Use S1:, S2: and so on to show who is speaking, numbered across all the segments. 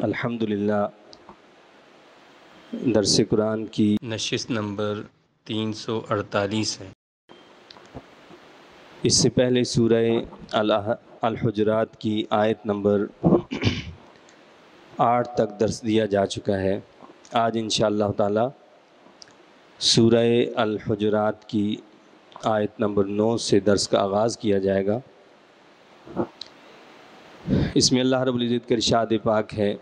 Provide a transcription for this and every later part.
S1: الحمدللہ درس قرآن کی نشست نمبر 348 ہے۔ اس سے پہلے سورہ الحجرات کی آیت نمبر 8 تک درس دیا جا چکا ہے۔ آج انشاءاللہ تعالی سورہ الحجرات کی آیت نمبر 9 سے درس کا آغاز کیا جائے گا۔ اس میں اللہ رب العزت کا ارشاد پاک ہے: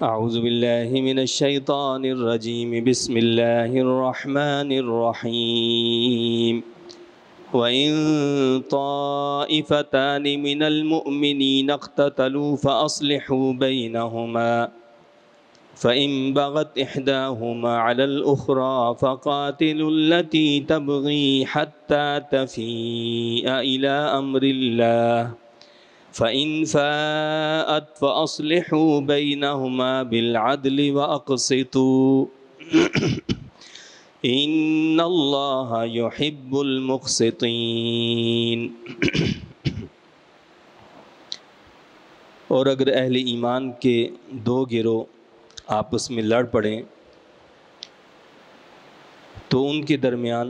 S1: اعوذ باللہ من الشیطان الرجیم، بسم اللہ الرحمن الرحیم۔ وَإِن طَائِفَتَانِ مِنَ الْمُؤْمِنِينَ اقْتَتَلُوا فَأَصْلِحُوا بَيْنَهُمَا فَإِن بَغَتْ إِحْدَاهُمَا عَلَى الْأُخْرَى فَقَاتِلُوا الَّتِي تَبْغِي حَتَّى تَفِيءَ إِلَى أَمْرِ اللَّهِ فَإِن فَاءَتْ فَأَصْلِحُوا بَيْنَهُمَا بِالْعَدْلِ وَأَقْسِطُوا إِنَّ اللَّهَ يُحِبُّ الْمُقْسِطِينَ۔ اور اگر اہل ایمان کے دو گروہ آپس میں لڑ پڑیں تو ان کے درمیان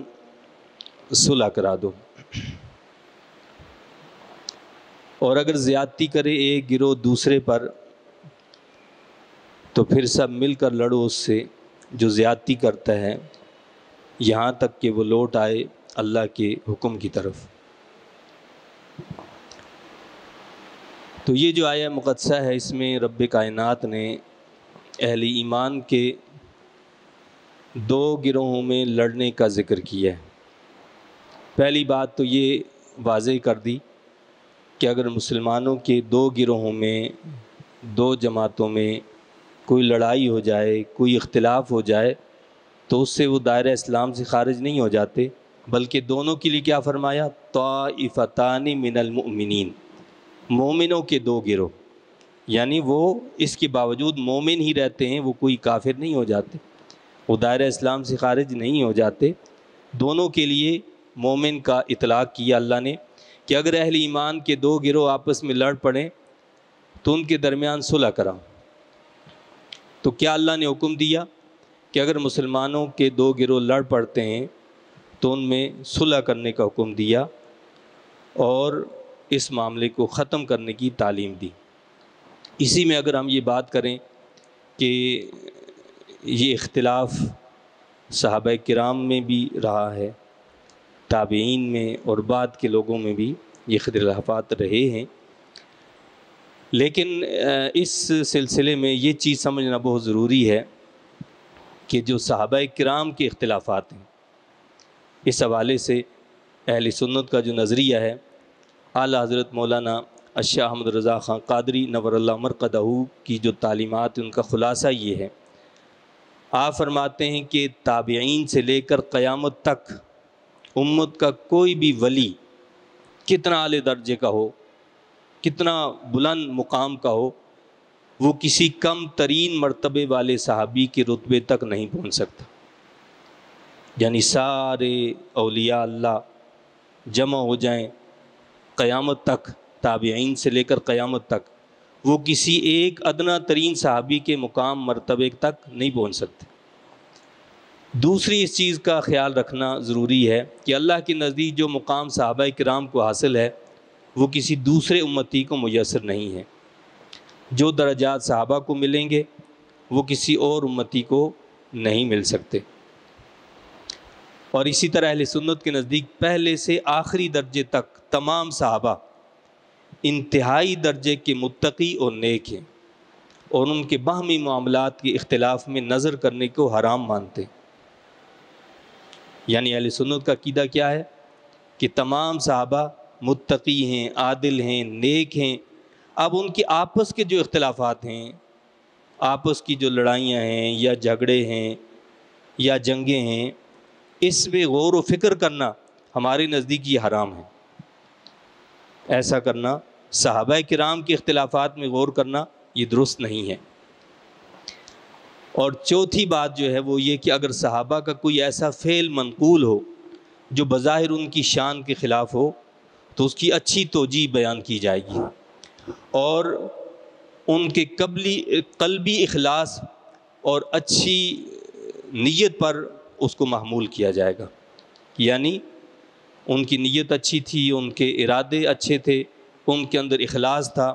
S1: صلح کرا دو، اور اگر زیادتی کرے ایک گروہ دوسرے پر تو پھر سب مل کر لڑو اس سے جو زیادتی کرتا ہے، یہاں تک کہ وہ لوٹ آئے اللہ کے حکم کی طرف۔ تو یہ جو آیہ مقدسہ ہے، اس میں رب کائنات نے اہل ایمان کے دو گروہوں میں لڑنے کا ذکر کیا ہے۔ پہلی بات تو یہ واضح کر دی کہ اگر مسلمانوں کے دو گروہوں میں، دو جماعتوں میں کوئی لڑائی ہو جائے، کوئی اختلاف ہو جائے تو اس سے وہ دائرہ اسلام سے خارج نہیں ہو جاتے، بلکہ دونوں کے لیے کیا فرمایا؟ طائفتان من المؤمنین، مومنوں کے دو گروہ، یعنی وہ اس کے باوجود مومن ہی رہتے ہیں، وہ کوئی کافر نہیں ہو جاتے، وہ دائرہ اسلام سے خارج نہیں ہو جاتے۔ دونوں کے لیے مومن کا اطلاق کیا اللہ نے کہ اگر اہل ایمان کے دو گروہ آپس میں لڑ پڑیں تو ان کے درمیان صلح کراؤ۔ تو کیا اللہ نے حکم دیا کہ اگر مسلمانوں کے دو گروہ لڑ پڑتے ہیں تو ان میں صلح کرنے کا حکم دیا اور اس معاملے کو ختم کرنے کی تعلیم دی۔ اسی میں اگر ہم یہ بات کریں کہ یہ اختلاف صحابہ کرام میں بھی رہا ہے، تابعین میں اور بعد کے لوگوں میں بھی یہ اختلافات رہے ہیں، لیکن اس سلسلے میں یہ چیز سمجھنا بہت ضروری ہے کہ جو صحابہ کرام کے اختلافات ہیں، اس حوالے سے اہل سنت کا جو نظریہ ہے، اعلیٰ حضرت مولانا الشیخ احمد رضا خان قادری نور اللہ مرقدہ کی جو تعلیمات ہیں، ان کا خلاصہ یہ ہے۔ آپ فرماتے ہیں کہ تابعین سے لے کر قیامت تک امت کا کوئی بھی ولی کتنا اعلی درجے کا ہو، کتنا بلند مقام کا ہو، وہ کسی کم ترین مرتبے والے صحابی کے رتبے تک نہیں پہنچ سکتا۔ یعنی سارے اولیاء اللہ جمع ہو جائیں قیامت تک، تابعین سے لے کر قیامت تک، وہ کسی ایک ادنا ترین صحابی کے مقام مرتبے تک نہیں پہنچ سکتے۔ دوسری اس چیز کا خیال رکھنا ضروری ہے کہ اللہ کے نزدیک جو مقام صحابہ کرام کو حاصل ہے وہ کسی دوسرے امتی کو میسر نہیں ہے۔ جو درجات صحابہ کو ملیں گے وہ کسی اور امتی کو نہیں مل سکتے۔ اور اسی طرح اہل سنت کے نزدیک پہلے سے آخری درجے تک تمام صحابہ انتہائی درجے کے متقی اور نیک ہیں، اور ان کے باہمی معاملات کے اختلاف میں نظر کرنے کو حرام مانتے ہیں۔ یعنی اہل سنت کا عقیدہ کیا ہے کہ تمام صحابہ متقی ہیں، عادل ہیں، نیک ہیں۔ اب ان کے آپس کے جو اختلافات ہیں، آپس کی جو لڑائیاں ہیں یا جھگڑے ہیں یا جنگیں ہیں، اس میں غور و فکر کرنا ہمارے نزدیک یہ حرام ہے۔ ایسا کرنا، صحابہ کرام کے اختلافات میں غور کرنا، یہ درست نہیں ہے۔ اور چوتھی بات جو ہے وہ یہ کہ اگر صحابہ کا کوئی ایسا فعل منقول ہو جو بظاہر ان کی شان کے خلاف ہو تو اس کی اچھی توجیہ بیان کی جائے گی، اور ان کے قلبی اخلاص اور اچھی نیت پر اس کو محمول کیا جائے گا. یعنی ان کی نیت اچھی تھی، ان کے ارادے اچھے تھے، ان کے اندر اخلاص تھا،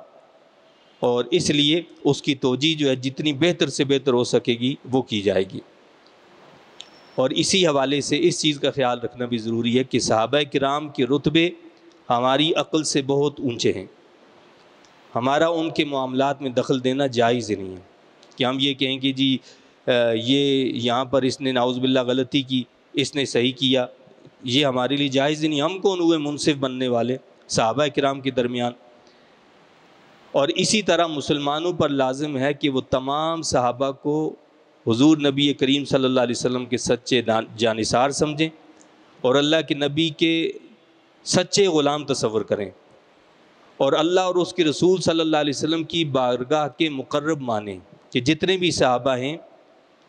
S1: اور اس لیے اس کی توجیہ جو ہے جتنی بہتر سے بہتر ہو سکے گی وہ کی جائے گی. اور اسی حوالے سے اس چیز کا خیال رکھنا بھی ضروری ہے کہ صحابہ کرام کے رتبے ہماری عقل سے بہت اونچے ہیں. ہمارا ان کے معاملات میں دخل دینا جائز نہیں ہے کہ ہم یہ کہیں کہ جی یہ یہاں پر اس نے نعوذ باللہ غلطی کی، اس نے صحیح کیا. یہ ہمارے لیے جائز نہیں. ہم کون ہوئے منصف بننے والے صحابہ کرام کے درمیان؟ اور اسی طرح مسلمانوں پر لازم ہے کہ وہ تمام صحابہ کو حضور نبی کریم صلی اللہ علیہ وسلم کے سچے جانثار سمجھیں اور اللہ کے نبی کے سچے غلام تصور کریں، اور اللہ اور اس کے رسول صلی اللہ علیہ وسلم کی بارگاہ کے مقرب مانیں کہ جتنے بھی صحابہ ہیں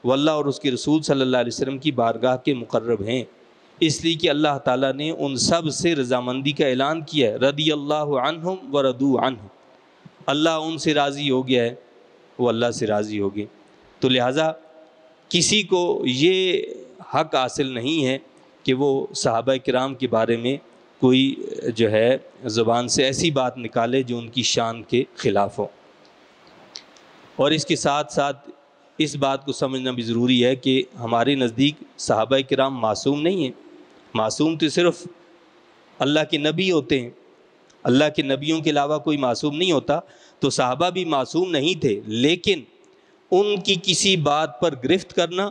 S1: وہ اللہ اور اس کے رسول صلی اللہ علیہ وسلم کی بارگاہ کے مقرب ہیں، اس لیے کہ اللہ تعالیٰ نے ان سب سے رضامندی کا اعلان کیا ہے. رضی اللہ عنہم ورضوا عنہ، اللہ ان سے راضی ہو گیا ہے، وہ اللہ سے راضی ہو گئے. تو لہٰذا کسی کو یہ حق حاصل نہیں ہے کہ وہ صحابہ کرام کے بارے میں کوئی جو ہے زبان سے ایسی بات نکالے جو ان کی شان کے خلاف ہو. اور اس کے ساتھ ساتھ اس بات کو سمجھنا بھی ضروری ہے کہ ہمارے نزدیک صحابہ کرام معصوم نہیں ہیں. معصوم تو صرف اللہ کے نبی ہوتے ہیں، اللہ کے نبیوں کے علاوہ کوئی معصوم نہیں ہوتا. تو صحابہ بھی معصوم نہیں تھے، لیکن ان کی کسی بات پر گرفت کرنا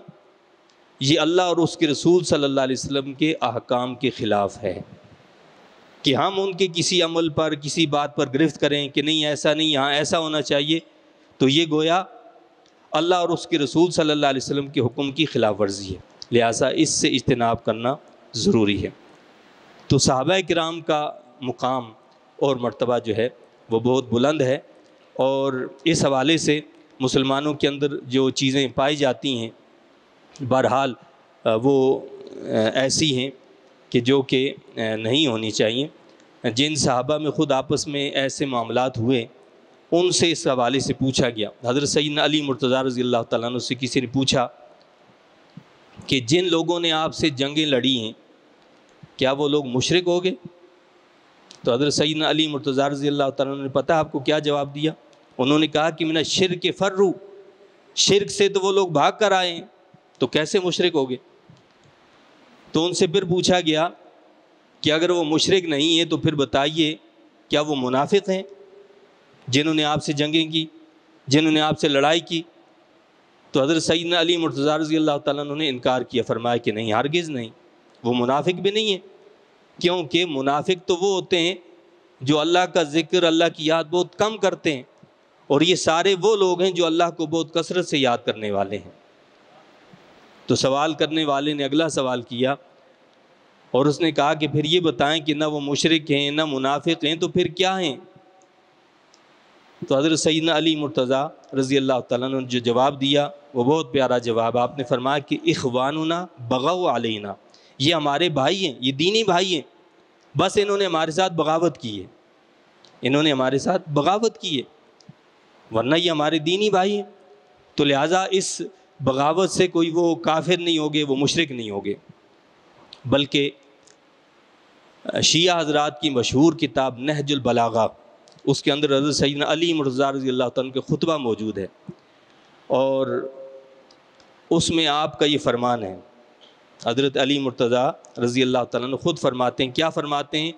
S1: یہ اللہ اور اس کے رسول صلی اللہ علیہ وسلم کے احکام کے خلاف ہے. کہ ہم ان کے کسی عمل پر کسی بات پر گرفت کریں کہ نہیں ایسا نہیں، یہاں ایسا ہونا چاہیے، تو یہ گویا اللہ اور اس کے رسول صلی اللہ علیہ وسلم کے حکم کی خلاف ورزی ہے. لہٰذا اس سے اجتناب کرنا ضروری ہے. تو صحابہ کرام کا مقام اور مرتبہ جو ہے وہ بہت بلند ہے، اور اس حوالے سے مسلمانوں کے اندر جو چیزیں پائی جاتی ہیں بہرحال وہ ایسی ہیں کہ جو کہ نہیں ہونی چاہیے. جن صحابہ میں خود آپس میں ایسے معاملات ہوئے ان سے اس حوالے سے پوچھا گیا. حضرت سیدنا علی مرتضیٰ رضی اللہ تعالیٰ عنہ سے کسی نے پوچھا کہ جن لوگوں نے آپ سے جنگیں لڑی ہیں کیا وہ لوگ مشرک ہو گئے؟ تو حضرت سیدنا علی مرتضیٰ رضی اللہ تعالیٰ عنہ نے پتہ آپ کو کیا جواب دیا؟ انہوں نے کہا کہ من الشرک فروا، شرک سے تو وہ لوگ بھاگ کر آئے ہیں، تو کیسے مشرک ہو گئے؟ تو ان سے پھر پوچھا گیا کہ اگر وہ مشرک نہیں ہیں تو پھر بتائیے کیا وہ منافق ہیں جنہوں نے آپ سے جنگیں کی، جنہوں نے آپ سے لڑائی کی؟ تو حضرت سیدنا علی مرتضیٰ رضی اللہ تعالیٰ عنہ نے انکار کیا، فرمایا کہ نہیں، ہرگز نہیں، وہ منافق بھی نہیں ہیں. کیونکہ منافق تو وہ ہوتے ہیں جو اللہ کا ذکر، اللہ کی یاد بہت کم کرتے ہیں، اور یہ سارے وہ لوگ ہیں جو اللہ کو بہت کثرت سے یاد کرنے والے ہیں. تو سوال کرنے والے نے اگلا سوال کیا اور اس نے کہا کہ پھر یہ بتائیں کہ نہ وہ مشرک ہیں نہ منافق ہیں تو پھر کیا ہیں؟ تو حضرت سیدنا علی مرتضیٰ رضی اللہ تعالیٰ نے جو جواب دیا وہ بہت پیارا جواب. آپ نے فرمایا کہ اخواننا بغوا علینا، یہ ہمارے بھائی ہیں، یہ دینی بھائی ہیں، بس انہوں نے ہمارے ساتھ بغاوت کی ہے، انہوں نے ہمارے ساتھ بغاوت کی ہے، ورنہ یہ ہمارے دینی بھائی ہیں. تو لہٰذا اس بغاوت سے کوئی وہ کافر نہیں ہوگے، وہ مشرک نہیں ہوگے. بلکہ شیعہ حضرات کی مشہور کتاب نہج البلاغہ، اس کے اندر حضرت سیدنا علی مرتضیٰ رضی اللہ تعالیٰ عنہ کا خطبہ موجود ہے، اور اس میں آپ کا یہ فرمان ہے. حضرت علی مرتضیٰ رضی اللہ تعالیٰ عنہ خود فرماتے ہیں، کیا فرماتے ہیں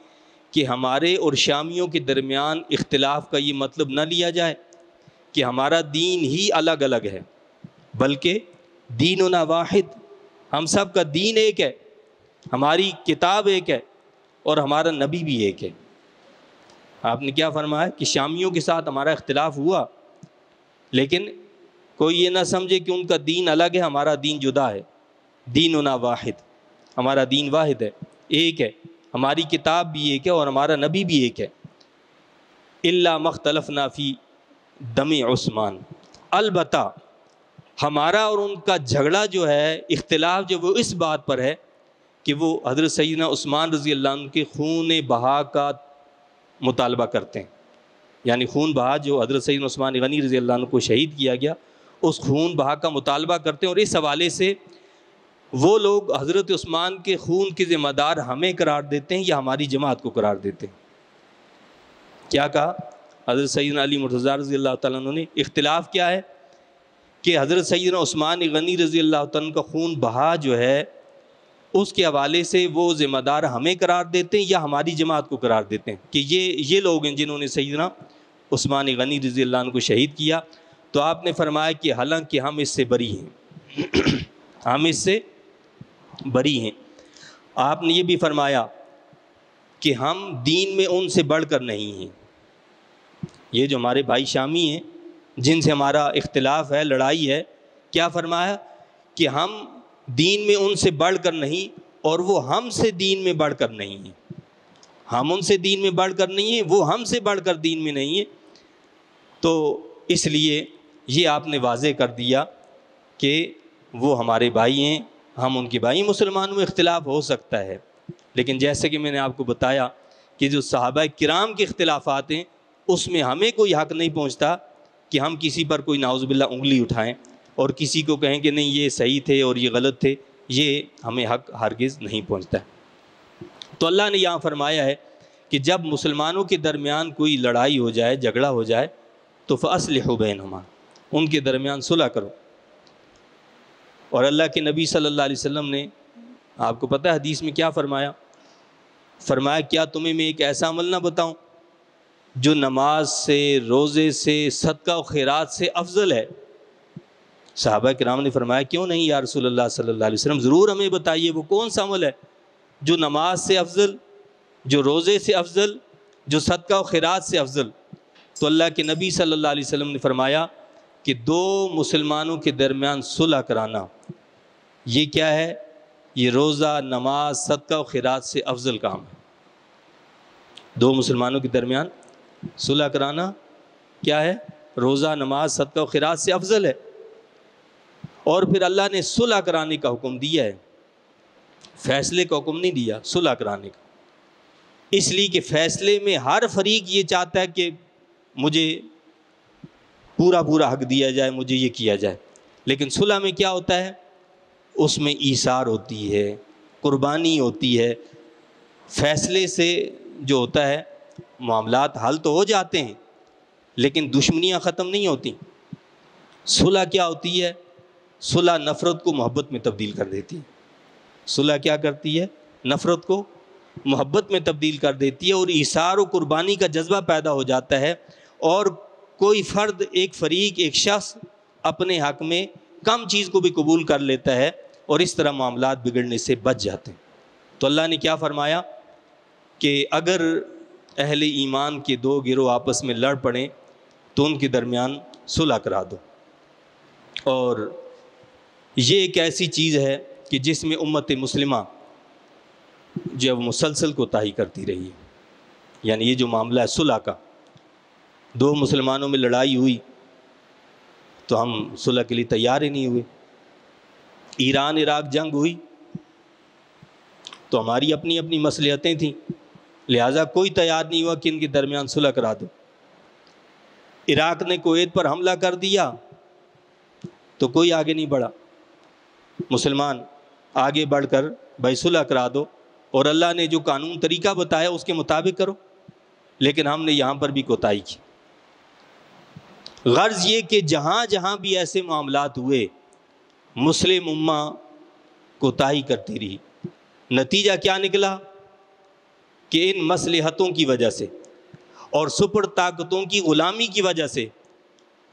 S1: کہ ہمارے اور شامیوں کے درمیان اختلاف کا یہ مطلب نہ لیا جائے کہ ہمارا دین ہی الگ الگ ہے، بلکہ دیننا واحد، ہم سب کا دین ایک ہے، ہماری کتاب ایک ہے اور ہمارا نبی بھی ایک ہے. آپ نے کیا فرمایا کہ شامیوں کے ساتھ ہمارا اختلاف ہوا، لیکن کوئی یہ نہ سمجھے کہ ان کا دین الگ ہے، ہمارا دین جدا ہے. دیننا واحد، ہمارا دین واحد ہے، ایک ہے، ہماری کتاب بھی ایک ہے اور ہمارا نبی بھی ایک ہے. الا مختلفنا فی دم عثمان، البتہ ہمارا اور ان کا جھگڑا جو ہے، اختلاف جو وہ اس بات پر ہے کہ وہ حضرت سیدنا عثمان رضی اللہ عنہ کے خون بہا کا مطالبہ کرتے ہیں. یعنی خون بہا جو حضرت سیدنا عثمان غنی رضی اللہ عنہ کو شہید کیا گیا، اس خون بہا کا مطالبہ کرتے ہیں، اور اس حوالے سے وہ لوگ حضرت عثمان کے خون کے ذمہ دار ہمیں قرار دیتے ہیں یا ہماری جماعت کو قرار دیتے ہیں۔ کیا کہا حضرت سیدنا علی مرتضیٰ رضی اللہ تعالیٰ عنہ نے؟ اختلاف کیا ہے کہ حضرت سیدنا عثمان غنی رضی اللہ تعالیٰ عنہ کا خون بہا جو ہے اس کے حوالے سے وہ ذمہ دار ہمیں قرار دیتے ہیں یا ہماری جماعت کو قرار دیتے ہیں کہ یہ لوگ ہیں جنہوں نے سیدنا عثمان غنی رضی اللہ عنہ کو شہید کیا۔ تو آپ نے فرمایا کہ حالانکہ ہم اس سے بری ہیں، ہم اس سے بری ہیں۔ آپ نے یہ بھی فرمایا کہ ہم دین میں ان سے بڑھ کر نہیں ہیں۔ یہ جو ہمارے بھائی شامی ہیں جن سے ہمارا اختلاف ہے، لڑائی ہے، کیا فرمایا کہ ہم دین میں ان سے بڑھ کر نہیں اور وہ ہم سے دین میں بڑھ کر نہیں ہیں۔ ہم ان سے دین میں بڑھ کر نہیں ہیں، وہ ہم سے بڑھ کر دین میں نہیں ہیں۔ تو اس لیے یہ آپ نے واضح کر دیا کہ وہ ہمارے بھائی ہیں، ہم ان کے بھائی۔ مسلمانوں میں اختلاف ہو سکتا ہے، لیکن جیسے کہ میں نے آپ کو بتایا کہ جو صحابہ کرام کے اختلافات ہیں اس میں ہمیں کوئی حق نہیں پہنچتا کہ ہم کسی پر کوئی نعوذ باللہ انگلی اٹھائیں اور کسی کو کہیں کہ نہیں یہ صحیح تھے اور یہ غلط تھے، یہ ہمیں حق ہرگز نہیں پہنچتا ہے۔ تو اللہ نے یہاں فرمایا ہے کہ جب مسلمانوں کے درمیان کوئی لڑائی ہو جائے، جھگڑا ہو جائے تو فَأَصْلِحُوا بَيْنَهُمَا، ان کے درمیان صلح کرو۔ اور اللہ کے نبی صلی اللہ علیہ وسلم نے، آپ کو پتہ ہے حدیث میں کیا فرمایا؟ فرمایا کیا تمہیں میں ایک ایسا عمل نہ بتاؤں جو نماز سے، روزے سے، صدقہ و خیرات سے افضل ہے؟ صحابہ کرام نے فرمایا کیوں نہیں یا رسول اللہ صلی اللہ علیہ وسلم، ضرور ہمیں بتائیے وہ کون سا عمل ہے جو نماز سے افضل، جو روزے سے افضل، جو صدقہ و خیرات سے افضل؟ تو اللہ کے نبی صلی اللہ علیہ وسلم نے فرمایا کہ دو مسلمانوں کے درمیان صلح کرانا، یہ کیا ہے؟ یہ روزہ، نماز، صدقہ و خیرات سے افضل کام ہے۔ دو مسلمانوں کے درمیان صلح کرانا کیا ہے؟ روزہ، نماز، صدقہ و خیرات سے افضل ہے۔ اور پھر اللہ نے صلح کرانے کا حکم دیا ہے، فیصلے کا حکم نہیں دیا، صلح کرانے کا، اس لیے کہ فیصلے میں ہر فریق یہ چاہتا ہے کہ مجھے پورا حق دیا جائے، مجھے یہ کیا جائے۔ لیکن صلح میں کیا ہوتا ہے؟ اس میں ایثار ہوتی ہے، قربانی ہوتی ہے۔ فیصلے سے جو ہوتا ہے معاملات حل تو ہو جاتے ہیں لیکن دشمنیاں ختم نہیں ہوتی۔ صلح کیا ہوتی ہے؟ صلح نفرت کو محبت میں تبدیل کر دیتی ہے۔ صلح کیا کرتی ہے؟ نفرت کو محبت میں تبدیل کر دیتی ہے، اور ایثار و قربانی کا جذبہ پیدا ہو جاتا ہے، اور کوئی فرد، ایک فریق، ایک شخص اپنے حق میں کم چیز کو بھی قبول کر لیتا ہے، اور اس طرح معاملات بگڑنے سے بچ جاتے ہیں۔ تو اللہ نے کیا فرمایا کہ اگر اہل ایمان کے دو گروہ آپس میں لڑ پڑیں تو ان کے درمیان صلح کرا دو۔ اور یہ ایک ایسی چیز ہے کہ جس میں امت مسلمہ جو مسلسل کوتاہی کرتی رہی ہے، یعنی یہ جو معاملہ ہے صلح کا، دو مسلمانوں میں لڑائی ہوئی تو ہم صلح کے لیے تیار ہی نہیں ہوئے۔ ایران عراق جنگ ہوئی تو ہماری اپنی اپنی مصلحتیں تھیں، لہٰذا کوئی تیار نہیں ہوا کہ ان کے درمیان صلح کرا دو۔ عراق نے کویت پر حملہ کر دیا تو کوئی آگے نہیں بڑھا، مسلمان آگے بڑھ کر بھائی صلح کرا دو، اور اللہ نے جو قانون طریقہ بتایا اس کے مطابق کرو۔ لیکن ہم نے یہاں پر بھی کوتاہی کی۔ غرض یہ کہ جہاں جہاں بھی ایسے معاملات ہوئے مسلم امہ کوتاہی کرتی رہی۔ نتیجہ کیا نکلا کہ ان مصلحتوں کی وجہ سے اور سپر طاقتوں کی غلامی کی وجہ سے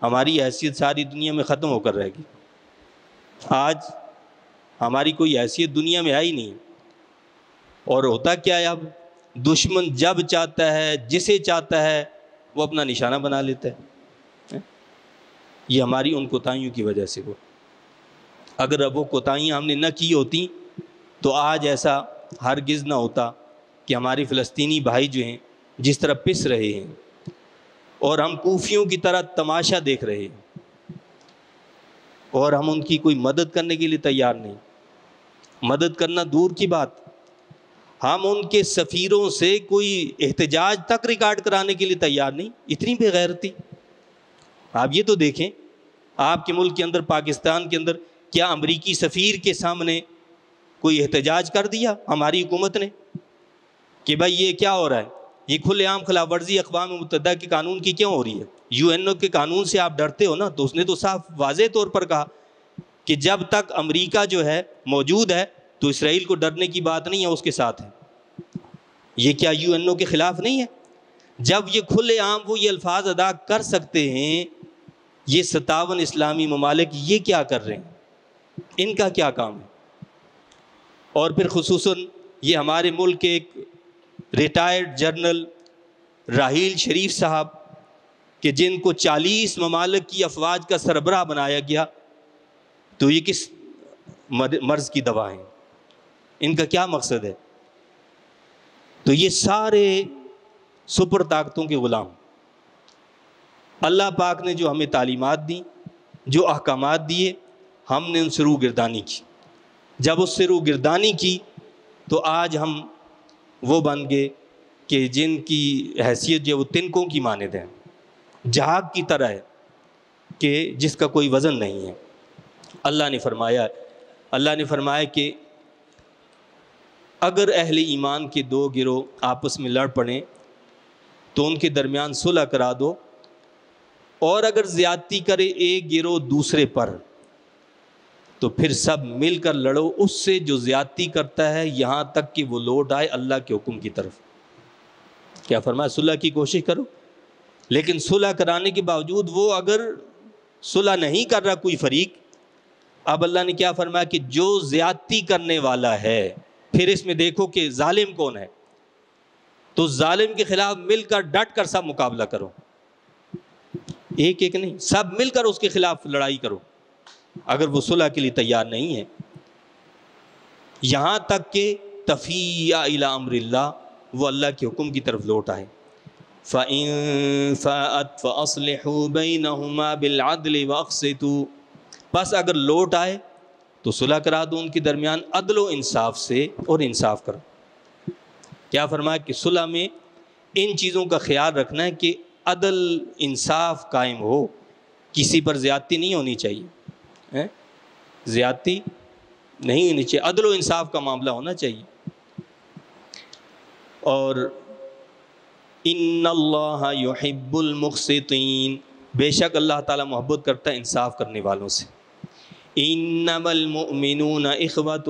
S1: ہماری حیثیت ساری دنیا میں ختم ہو کر رہ گئی۔ آج ہماری کوئی حیثیت دنیا میں ہے ہی نہیں۔ اور ہوتا کیا ہے، اب دشمن جب چاہتا ہے، جسے چاہتا ہے، وہ اپنا نشانہ بنا لیتا ہے۔ یہ ہماری ان کوتاہیوں کی وجہ سے ہوا۔ اگر اب وہ کوتاہیاں ہم نے نہ کی ہوتی تو آج ایسا ہرگز نہ ہوتا کہ ہمارے فلسطینی بھائی جو ہیں جس طرح پس رہے ہیں، اور ہم کوفیوں کی طرح تماشا دیکھ رہے ہیں، اور ہم ان کی کوئی مدد کرنے کے لیے تیار نہیں۔ مدد کرنا دور کی بات، ہم ان کے سفیروں سے کوئی احتجاج تک ریکارڈ کرانے کے لیے تیار نہیں. اتنی بے غیرتی. آپ یہ تو دیکھیں آپ کے ملک کے اندر پاکستان کے اندر کیا امریکی سفیر کے سامنے کوئی احتجاج کر دیا ہماری حکومت نے کہ بھائی یہ کیا ہو رہا ہے؟ یہ کھلے عام خلاف ورزی اقوام متحدہ کے قانون کی کیوں ہو رہی ہے؟ یو این او کے قانون سے آپ ڈرتے ہو نا. تو اس نے تو صاف واضح طور پر کہا کہ جب تک امریکہ جو ہے موجود ہے تو اسرائیل کو ڈرنے کی بات نہیں ہے، اس کے ساتھ ہے. یہ کیا یو این او کے خلاف نہیں ہے؟ جب یہ کھلے عام وہ یہ الفاظ ادا کر سکتے ہیں، یہ 57 اسلامی ممالک یہ کیا کر رہے ہیں؟ ان کا کیا کام ہے؟ اور پھر خصوصاً یہ ہمارے ملک کے ایک ریٹائرڈ جنرل راحیل شریف صاحب کہ جن کو 40 ممالک کی افواج کا سربراہ بنایا گیا، تو یہ کس مرض کی دوا ہیں؟ ان کا کیا مقصد ہے؟ تو یہ سارے سپر طاقتوں کے غلام. اللہ پاک نے جو ہمیں تعلیمات دیں، جو احکامات دیے، ہم نے ان سے روگردانی کی. جب اس سے روگردانی کی تو آج ہم وہ بن گئے کہ جن کی حیثیت جو وہ تنکوں کی مانند ہے، جھاگ کی طرح ہے کہ جس کا کوئی وزن نہیں ہے. اللہ نے فرمایا کہ اگر اہل ایمان کے 2 گروہ آپس میں لڑ پڑیں تو ان کے درمیان صلح کرا دو، اور اگر زیادتی کرے ایک گروہ دوسرے پر تو پھر سب مل کر لڑو اس سے جو زیادتی کرتا ہے، یہاں تک کہ وہ لوٹ آئے اللہ کے حکم کی طرف. کیا فرمایا؟ صلح کی کوشش کرو. لیکن صلح کرانے کے باوجود وہ اگر صلح نہیں کر رہا کوئی فریق، اب اللہ نے کیا فرمایا کہ جو زیادتی کرنے والا ہے، پھر اس میں دیکھو کہ ظالم کون ہے، تو ظالم کے خلاف مل کر ڈٹ کر سب مقابلہ کرو. ایک ایک نہیں، سب مل کر اس کے خلاف لڑائی کرو اگر وہ صلح کے لیے تیار نہیں ہے. یہاں تک کہ تفیء الی امر اللہ، وہ اللہ کے حکم کی طرف لوٹ آئے. فَإِن فَاءَتْ فَأَصْلِحُوا بَيْنَهُمَا بِالْعَدْلِ وَأَقْسِطُوا، بس اگر لوٹ آئے تو صلح کرا دو ان کے درمیان عدل و انصاف سے، اور انصاف کرو. کیا فرمایا کہ صلح میں ان چیزوں کا خیال رکھنا ہے کہ عدل انصاف قائم ہو، کسی پر زیادتی نہیں ہونی چاہیے، زیادتی نہیں ہونی چاہیے، عدل و انصاف کا معاملہ ہونا چاہیے. اور ان اللہ یحب المقسطین، بے شک اللہ تعالیٰ محبت کرتا ہے انصاف کرنے والوں سے. انما المؤمنون اخوۃ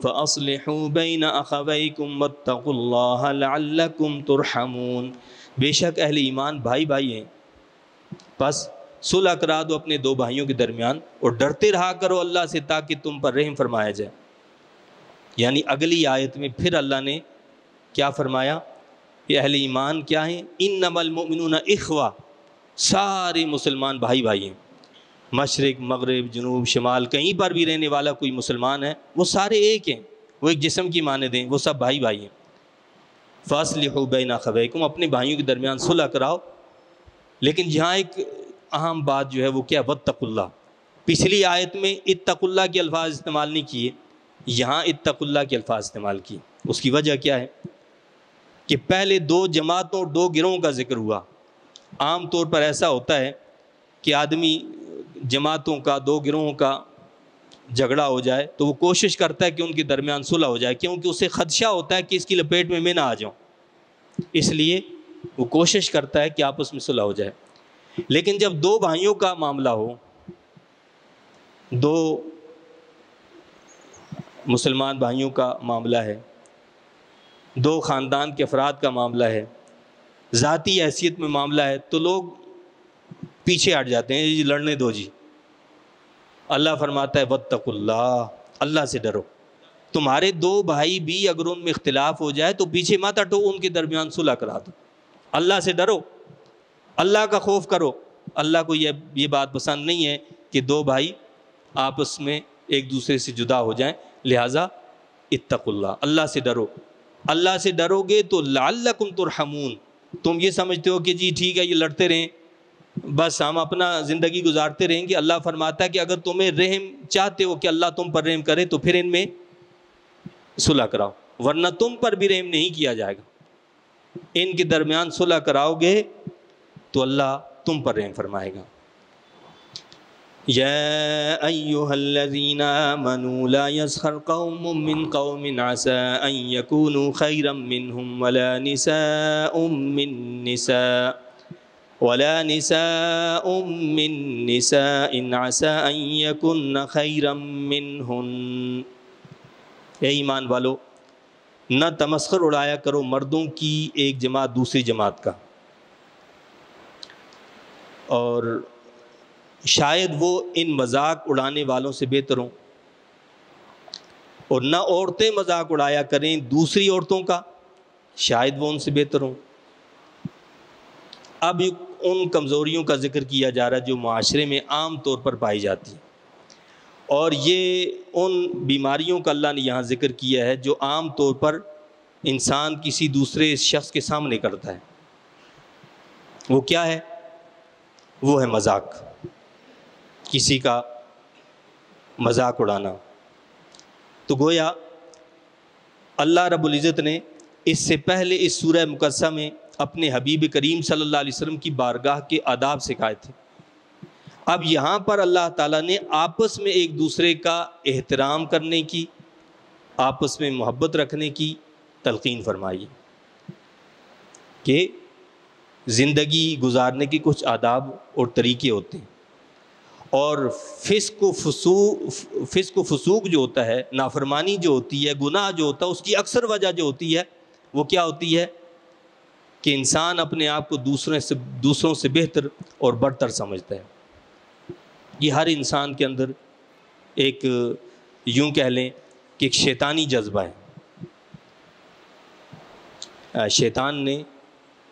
S1: فاصلحوا بین اخویکم واتقوا اللہ لعلکم ترحمون، بے شک اہل ایمان بھائی بھائی ہیں، بس صلح کرا دو اپنے 2 بھائیوں کے درمیان، اور ڈرتے رہا کرو اللہ سے تاکہ تم پر رحم فرمایا جائے. یعنی اگلی آیت میں پھر اللہ نے کیا فرمایا کہ اہل ایمان کیا ہیں؟ انما المؤمنون اخوہ، سارے مسلمان بھائی بھائی ہیں. مشرق مغرب جنوب شمال کہیں پر بھی رہنے والا کوئی مسلمان ہے، وہ سارے ایک ہیں، وہ ایک جسم کی مانند ہیں، وہ سب بھائی بھائی ہیں. فاصلحوا بین اخویکم، اپنے بھائیوں کے درمیان صلح کراؤ. لیکن یہاں ایک اہم بات جو ہے وہ کیا؟ واتقوا اللہ. پچھلی آیت میں اتقوا اللہ کے الفاظ استعمال نہیں کیے، یہاں اتقوا اللہ کے الفاظ استعمال کیے. اس کی وجہ کیا ہے کہ پہلے 2 جماعتوں 2 گروہوں کا ذکر ہوا. عام طور پر ایسا ہوتا ہے کہ آدمی جماعتوں کا 2 گروہوں کا جھگڑا ہو جائے تو وہ کوشش کرتا ہے کہ ان کے درمیان صلح ہو جائے، کیونکہ اسے خدشہ ہوتا ہے کہ اس کی لپیٹ میں نہ آ جاؤں، اس لیے وہ کوشش کرتا ہے کہ آپس میں صلح ہو جائے. لیکن جب 2 بھائیوں کا معاملہ ہو، 2 مسلمان بھائیوں کا معاملہ ہے، 2 خاندان کے افراد کا معاملہ ہے، ذاتی حیثیت میں معاملہ ہے، تو لوگ پیچھے ہٹ جاتے ہیں، جی لڑنے دو جی. اللہ فرماتا ہے واتقوا اللہ، اللہ سے ڈرو. تمہارے 2 بھائی بھی اگر ان میں اختلاف ہو جائے تو پیچھے مت ہٹو، ان کے درمیان صلح کرا دو. اللہ سے ڈرو، اللہ کا خوف کرو. اللہ کو یہ بات پسند نہیں ہے کہ 2 بھائی آپس میں ایک دوسرے سے جدا ہو جائیں. لہٰذا اتقوا اللہ، اللہ سے ڈرو. اللہ سے ڈرو گے تو لعلکم ترحمون، تم یہ سمجھتے ہو کہ جی ٹھیک ہے یہ لڑتے رہیں، بس ہم اپنا زندگی گزارتے رہیں گے. اللہ فرماتا ہے کہ اگر تمہیں رحم چاہتے ہو کہ اللہ تم پر رحم کرے تو پھر ان میں صلح کراؤ. ورنہ تم پر بھی رحم نہیں کیا جائے گا۔ ان کے درمیان صلح کراؤ گے تو اللہ تم پر رحم فرمائے گا۔ یا ایھا الذین آمنوا لا یسخر قوم من قوم عسى ان یکونوا خیرا منهم ولا نساء من نساء عسى ان یکن خیرا منہن۔ اے ایمان والو، نہ تمسخر اڑایا کرو مردوں کی ایک جماعت دوسری جماعت کا، اور شاید وہ ان مذاق اڑانے والوں سے بہتر ہوں، اور نہ عورتیں مذاق اڑایا کریں دوسری عورتوں کا، شاید وہ ان سے بہتر ہوں۔ اب ان کمزوریوں کا ذکر کیا جا رہا ہے جو معاشرے میں عام طور پر پائی جاتی ہیں، اور یہ ان بیماریوں کا اللہ نے یہاں ذکر کیا ہے جو عام طور پر انسان کسی دوسرے شخص کے سامنے کرتا ہے۔ وہ کیا ہے؟ وہ ہے مذاق، کسی کا مذاق اڑانا۔ تو گویا اللہ رب العزت نے اس سے پہلے اس سورہ مقدسہ میں اپنے حبیب کریم صلی اللہ علیہ وسلم کی بارگاہ کے آداب سکھائے تھے۔ اب یہاں پر اللہ تعالیٰ نے آپس میں ایک دوسرے کا احترام کرنے کی، آپس میں محبت رکھنے کی تلقین فرمائی کہ زندگی گزارنے کی کچھ آداب اور طریقے ہوتے ہیں، اور فسق و فسوق جو ہوتا ہے، نافرمانی جو ہوتی ہے، گناہ جو ہوتا ہے، اس کی اکثر وجہ جو ہوتی ہے وہ کیا ہوتی ہے کہ انسان اپنے آپ کو دوسروں سے بہتر اور برتر سمجھتا ہے۔ یہ ہر انسان کے اندر ایک یوں کہہ لیں کہ ایک شیطانی جذبہ ہے۔ شیطان نے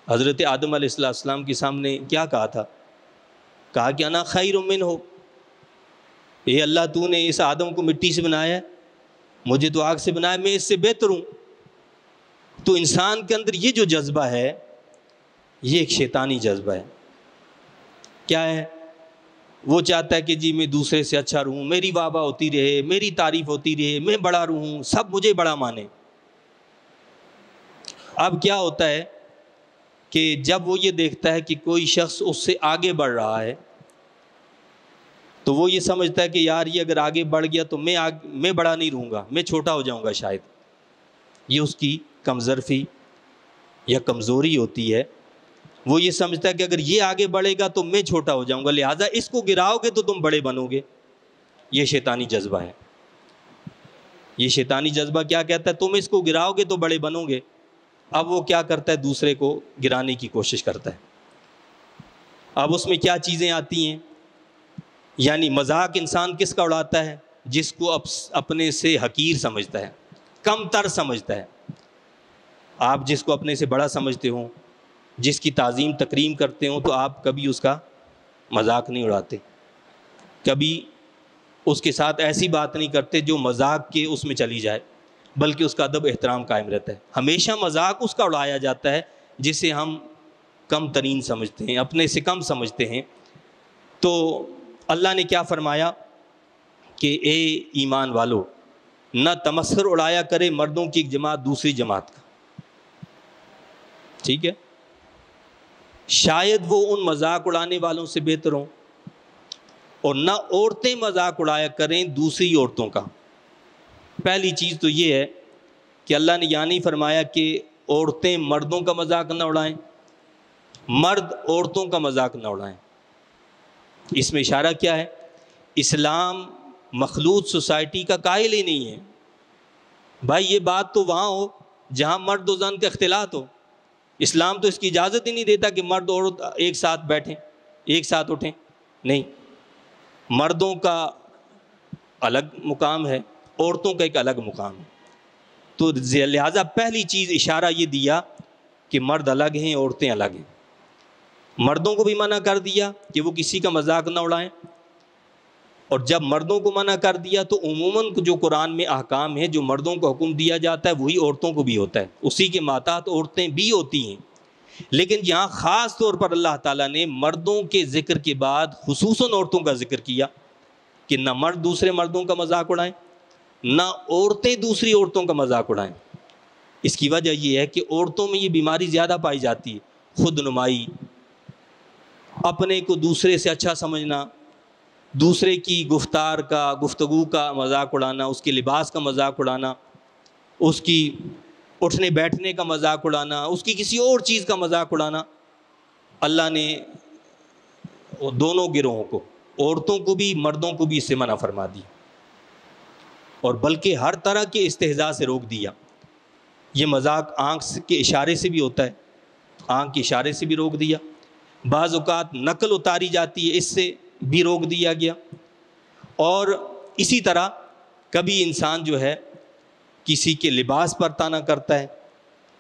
S1: حضرت آدم علیہ السلام کے سامنے کیا کہا تھا؟ کہا کہ انا خیر منہ، اے اللہ تو نے اس آدم کو مٹی سے بنایا ہے، مجھے تو آگ سے بنایا، میں اس سے بہتر ہوں۔ تو انسان کے اندر یہ جو جذبہ ہے یہ ایک شیطانی جذبہ ہے۔ کیا ہے؟ وہ چاہتا ہے کہ جی میں دوسرے سے اچھا رہوں، میری واہ واہ ہوتی رہے، میری تعریف ہوتی رہے، میں بڑا رہوں، سب مجھے بڑا مانے۔ اب کیا ہوتا ہے کہ جب وہ یہ دیکھتا ہے کہ کوئی شخص اس سے آگے بڑھ رہا ہے تو وہ یہ سمجھتا ہے کہ یار یہ اگر آگے بڑھ گیا تو میں بڑا نہیں رہوں گا، میں چھوٹا ہو جاؤں گا شاید۔ یہ اس کی کمظرفی یا کمزوری ہوتی ہے۔ وہ یہ سمجھتا ہے کہ اگر یہ آگے بڑھے گا تو میں چھوٹا ہو جاؤں گا، لہٰذا اس کو گراؤ گے تو تم بڑے بنو گے۔ یہ شیطانی جذبہ ہے۔ یہ شیطانی جذبہ کیا کہتا ہے؟ تم اس کو گراؤ گے تو بڑے بنو گے۔ اب وہ کیا کرتا ہے؟ دوسرے کو گرانے کی کوشش کرتا ہے۔ اب اس میں کیا چیزیں آتی ہیں؟ یعنی مذاق انسان کس کا اڑاتا ہے؟ جس کو اپنے سے حقیر سمجھتا ہے، کم تر سمجھتا ہے۔ آپ جس کو اپنے سے بڑا سمجھتے ہوں، جس کی تعظیم تکریم کرتے ہوں، تو آپ کبھی اس کا مذاق نہیں اڑاتے، کبھی اس کے ساتھ ایسی بات نہیں کرتے جو مذاق کے اس میں چلی جائے، بلکہ اس کا ادب احترام قائم رہتا ہے۔ ہمیشہ مذاق اس کا اڑایا جاتا ہے جسے ہم کم ترین سمجھتے ہیں، اپنے سے کم سمجھتے ہیں۔ تو اللہ نے کیا فرمایا کہ اے ایمان والو، نہ تمسخر اڑایا کرے مردوں کی ایک جماعت دوسری جماعت کا، ٹھیک ہے؟ شاید وہ ان مذاق اڑانے والوں سے بہتر ہوں، اور نہ عورتیں مذاق اڑایا کریں دوسری عورتوں کا۔ پہلی چیز تو یہ ہے کہ اللہ نے یہاں نہیں فرمایا کہ عورتیں مردوں کا مذاق نہ اڑائیں، مرد عورتوں کا مذاق نہ اڑائیں۔ اس میں اشارہ کیا ہے؟ اسلام مخلوط سوسائٹی کا قائل ہی نہیں ہے۔ بھائی یہ بات تو وہاں ہو جہاں مرد و زن کا اختلاط ہو۔ اسلام تو اس کی اجازت ہی نہیں دیتا کہ مرد اور عورت ایک ساتھ بیٹھیں، ایک ساتھ اٹھیں، نہیں۔ مردوں کا الگ مقام ہے، عورتوں کا ایک الگ مقام ہے۔ تو لہٰذا پہلی چیز اشارہ یہ دیا کہ مرد الگ ہیں، عورتیں الگ ہیں۔ مردوں کو بھی منع کر دیا کہ وہ کسی کا مذاق نہ اڑائیں، اور جب مردوں کو منع کر دیا تو عموماً جو قرآن میں احکام ہیں، جو مردوں کو حکم دیا جاتا ہے وہی عورتوں کو بھی ہوتا ہے، اسی کے ماتحت عورتیں بھی ہوتی ہیں۔ لیکن یہاں خاص طور پر اللہ تعالیٰ نے مردوں کے ذکر کے بعد خصوصاً عورتوں کا ذکر کیا کہ نہ مرد دوسرے مردوں کا مذاق اڑائیں، نہ عورتیں دوسری عورتوں کا مذاق اڑائیں۔ اس کی وجہ یہ ہے کہ عورتوں میں یہ بیماری زیادہ پائی جاتی ہے، خود نمائی، اپنے کو دوسرے سے اچھا سمجھنا، دوسرے کی گفتگو کا مذاق اڑانا، اس کے لباس کا مذاق اڑانا، اس کی اٹھنے بیٹھنے کا مذاق اڑانا، اس کی کسی اور چیز کا مذاق اڑانا۔ اللہ نے دونوں گروہوں کو، عورتوں کو بھی مردوں کو بھی اس سے منع فرما دی، اور بلکہ ہر طرح کے استہزاء سے روک دیا۔ یہ مذاق آنکھ کے اشارے سے بھی ہوتا ہے، آنکھ کے اشارے سے بھی روک دیا، بعض اوقات نقل اتاری جاتی ہے، اس سے بھی روک دیا گیا۔ اور اسی طرح کبھی انسان جو ہے کسی کے لباس پر طعنا کرتا ہے،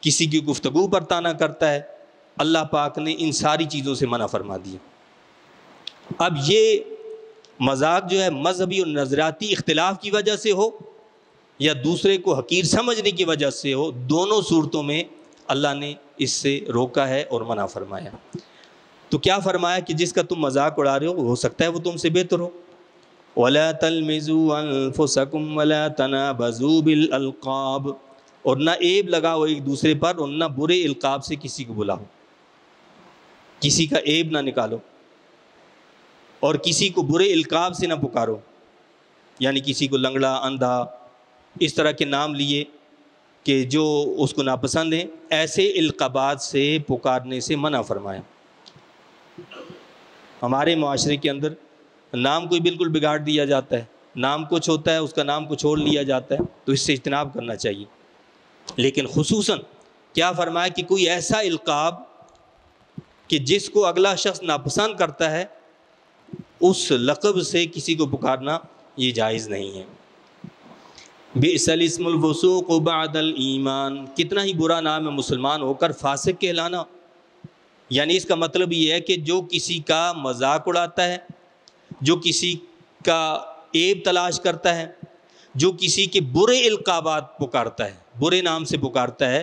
S1: کسی کی گفتگو پر طعنا کرتا ہے، اللہ پاک نے ان ساری چیزوں سے منع فرما دیا۔ اب یہ مذاق جو ہے مذہبی اور نظریاتی اختلاف کی وجہ سے ہو یا دوسرے کو حقیر سمجھنے کی وجہ سے ہو، دونوں صورتوں میں اللہ نے اس سے روکا ہے اور منع فرمایا۔ تو کیا فرمایا کہ جس کا تم مذاق اڑا رہے ہو سکتا ہے وہ تم سے بہتر ہو۔ وَلَا تَلْمِزُوا أَنفُسَكُمْ وَلَا تَنَابَزُوا بِالْأَلْقَابِ، اور نہ عیب لگاؤ ایک دوسرے پر، اور نہ برے القاب سے کسی کو بلاؤ، کسی کا عیب نہ نکالو، اور کسی کو برے القاب سے نہ پکارو، یعنی کسی کو لنگڑا، اندھا، اس طرح کے نام لیے کہ جو اس کو ناپسند ہیں، ایسے القابات سے پکارنے سے منع فرمایا۔ ہمارے معاشرے کے اندر نام کوئی بالکل بگاڑ دیا جاتا ہے، نام کچھ ہوتا ہے، اس کا نام کچھ اور لیا جاتا ہے، تو اس سے اجتناب کرنا چاہیے۔ لیکن خصوصاً کیا فرمایا کہ کوئی ایسا القاب کہ جس کو اگلا شخص ناپسند کرتا ہے، اس لقب سے کسی کو پکارنا یہ جائز نہیں ہے۔ بئس الاسم الفسوق بعد الایمان، کتنا ہی برا نام ہے مسلمان ہو کر فاسق کہلانا۔ یعنی اس کا مطلب یہ ہے کہ جو کسی کا مذاق اڑاتا ہے، جو کسی کا عیب تلاش کرتا ہے، جو کسی کے برے القابات پکارتا ہے، برے نام سے پکارتا ہے،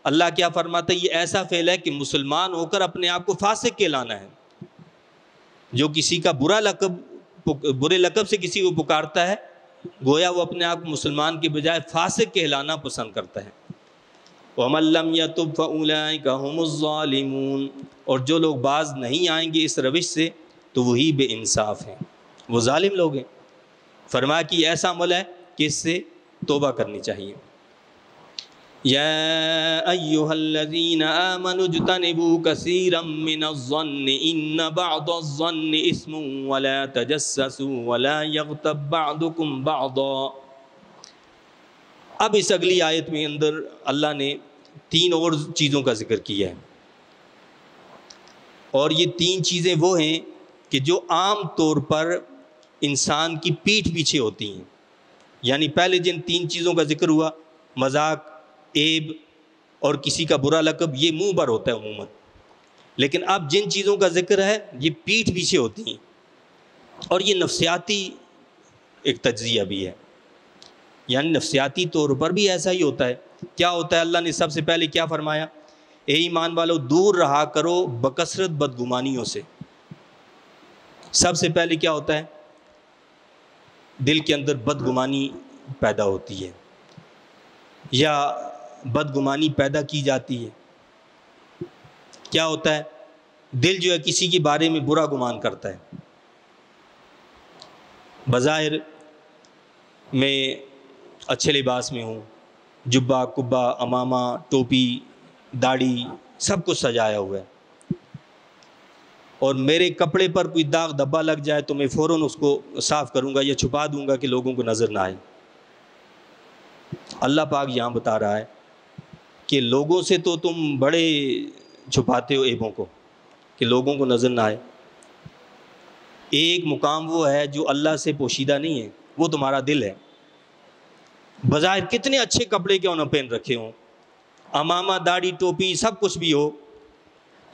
S1: اللہ کیا فرماتا ہے، یہ ایسا فعل ہے کہ مسلمان ہو کر اپنے آپ کو فاسق کہلانا ہے۔ جو کسی کا برے لقب سے کسی کو پکارتا ہے، گویا وہ اپنے آپ کو مسلمان کے بجائے فاسق کہلانا پسند کرتا ہے۔ وَمَن لَّمْ يَتُبْ فَأُولَٰئِكَ هُمُ الظَّالِمُونَ، اور جو لوگ باز نہیں آئیں گے اس روش سے تو وہی بے انصاف ہیں، وہ ظالم لوگ ہیں۔ فرمایا کہ ایسا عمل ہے کہ اس سے توبہ کرنی چاہیے۔ یا ایھا الذین آمنوا اجتنبوا کثیرا من الظن ان بعض الظن اثم ولا تجسسوا ولا یغتب بعضکم بعضا۔ اب اس اگلی آیت میں اندر اللہ نے 3 اور چیزوں کا ذکر کیا ہے، اور یہ 3 چیزیں وہ ہیں کہ جو عام طور پر انسان کی پیٹھ پیچھے ہوتی ہیں۔ یعنی پہلے جن 3 چیزوں کا ذکر ہوا، مذاق، عیب اور کسی کا برا لقب، یہ منہ پر ہوتا ہے عموماً، لیکن اب جن چیزوں کا ذکر ہے یہ پیٹھ پیچھے ہوتی ہیں، اور یہ نفسیاتی ایک تجزیہ بھی ہے۔ یعنی نفسیاتی طور پر بھی ایسا ہی ہوتا ہے۔ کیا ہوتا ہے؟ اللہ نے سب سے پہلے کیا فرمایا؟ اے ایمان والو، دور رہا کرو بکثرت بدگمانیوں سے۔ سب سے پہلے کیا ہوتا ہے؟ دل کے اندر بدگمانی پیدا ہوتی ہے، یا بدگمانی پیدا کی جاتی ہے۔ کیا ہوتا ہے؟ دل جو ہے کسی کے بارے میں برا گمان کرتا ہے۔ بظاہر میں اچھے لباس میں ہوں، جبہ، کبا، امامہ، ٹوپی، داڑھی، سب کچھ سجایا ہوا ہے، اور میرے کپڑے پر کوئی داغ دھبا لگ جائے تو میں فوراً اس کو صاف کروں گا یا چھپا دوں گا کہ لوگوں کو نظر نہ آئے۔ اللہ پاک یہاں بتا رہا ہے کہ لوگوں سے تو تم بڑے چھپاتے ہو عیبوں کو کہ لوگوں کو نظر نہ آئے۔ ایک مقام وہ ہے جو اللہ سے پوشیدہ نہیں ہے، وہ تمہارا دل ہے۔ بظاہر کتنے اچھے کپڑے کیوں نہ پہن رکھے ہوں، امامہ، داڑھی، ٹوپی، سب کچھ بھی ہو،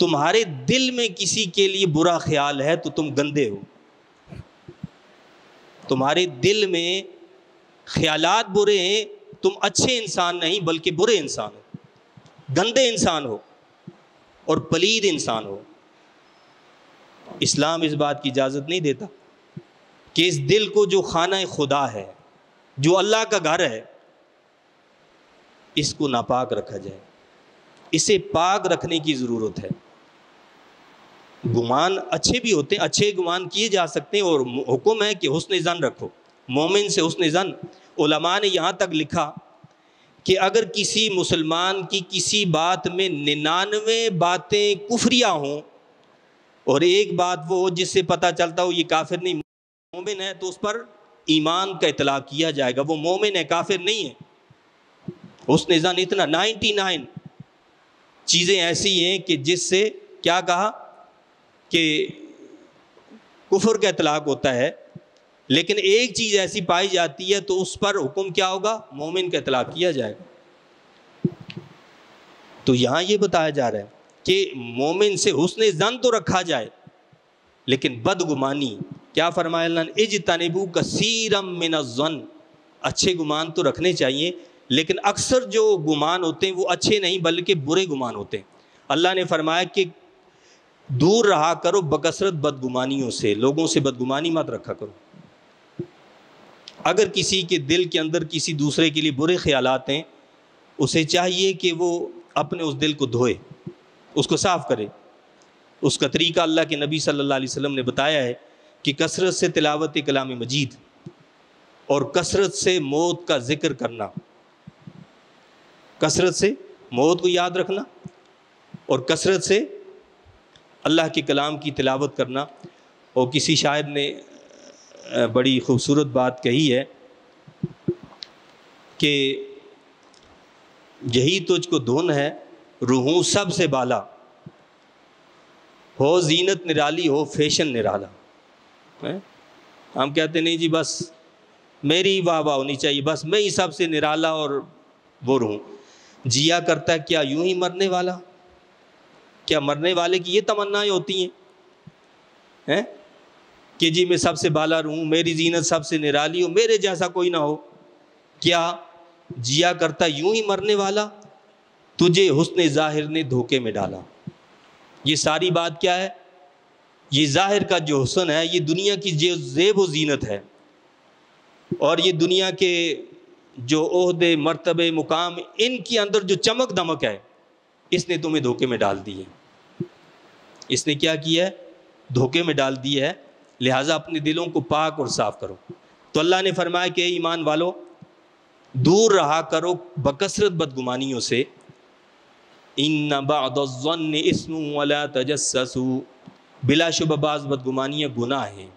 S1: تمہارے دل میں کسی کے لیے برا خیال ہے تو تم گندے ہو۔ تمہارے دل میں خیالات برے ہیں، تم اچھے انسان نہیں بلکہ برے انسان ہو، گندے انسان ہو اور پلید انسان ہو۔ اسلام اس بات کی اجازت نہیں دیتا کہ اس دل کو جو خانہ خدا ہے، جو اللہ کا گھر ہے، اس کو ناپاک رکھا جائے، اسے پاک رکھنے کی ضرورت ہے۔ گمان اچھے بھی ہوتے ہیں، اچھے گمان کیے جا سکتے ہیں، اور حکم ہے کہ حسن ظن رکھو، مومن سے حسن ظن۔ علماء نے یہاں تک لکھا کہ اگر کسی مسلمان کی کسی بات میں 99 باتیں کفریہ ہوں اور ایک بات وہ ہو جس سے پتہ چلتا ہو یہ کافر نہیں مومن ہے، تو اس پر ایمان کا اطلاق کیا جائے گا، وہ مومن ہے، کافر نہیں ہے۔ حسن ظن اتنا 99 چیزیں ایسی ہیں کہ جس سے کیا کہا کہ کفر کا اطلاق ہوتا ہے، لیکن ایک چیز ایسی پائی جاتی ہے تو اس پر حکم کیا ہوگا؟ مومن کا اطلاق کیا جائے گا۔ تو یہاں یہ بتایا جا رہا ہے کہ مومن سے حسن ظن تو رکھا جائے، لیکن بدگمانی، کیا فرمایا اللہ نے؟ اجتنبوا کثیرا من الظن، اچھے گمان تو رکھنے چاہیے، لیکن اکثر جو گمان ہوتے ہیں وہ اچھے نہیں بلکہ برے گمان ہوتے ہیں۔ اللہ نے فرمایا کہ دور رہا کرو بکثرت بدگمانیوں سے، لوگوں سے بدگمانی مت رکھا کرو۔ اگر کسی کے دل کے اندر کسی دوسرے کے لیے برے خیالات ہیں، اسے چاہیے کہ وہ اپنے اس دل کو دھوئے، اس کو صاف کرے۔ اس کا طریقہ اللہ کے نبی صلی اللہ علیہ وسلم نے بتایا ہے کہ کثرت سے تلاوت کلام مجید اور کثرت سے موت کا ذکر کرنا، کثرت سے موت کو یاد رکھنا اور کثرت سے اللہ کے کلام کی تلاوت کرنا۔ اور کسی شاعر نے بڑی خوبصورت بات کہی ہے کہ یہی تجھ کو دھن ہے روحوں سب سے بالا، ہو زینت نرالی ہو فیشن نرالا۔ ہم کہتے نہیں جی بس میری واہ واہ ہونی چاہیے، بس میں ہی سب سے نرالا اور وہ رہوں۔ جیا کرتا ہے کیا یوں ہی مرنے والا؟ کیا مرنے والے کی یہ تمنائیں ہوتی ہیں کہ جی میں سب سے بالا رہوں، میری زینت سب سے نرالی ہو، میرے جیسا کوئی نہ ہو؟ کیا جیا کرتا یوں ہی مرنے والا؟ تجھے حسن ظاہر نے دھوکے میں ڈالا۔ یہ ساری بات کیا ہے؟ یہ ظاہر کا جو حسن ہے، یہ دنیا کی جو زیب و زینت ہے، اور یہ دنیا کے جو عہدے مرتبے مقام، ان کے اندر جو چمک دمک ہے، اس نے تمہیں دھوکے میں ڈال دی ہے۔ اس نے کیا کیا ہے؟ دھوکے میں ڈال دی ہے۔ لہٰذا اپنے دلوں کو پاک اور صاف کرو۔ تو اللہ نے فرمایا کہ اے ایمان والو، دور رہا کرو بکثرت بدگمانیوں سے۔ ان بعض الظن اسم ولا تجسسوا، بلا شبہ بعض بدگمانیاں گناہ ہیں۔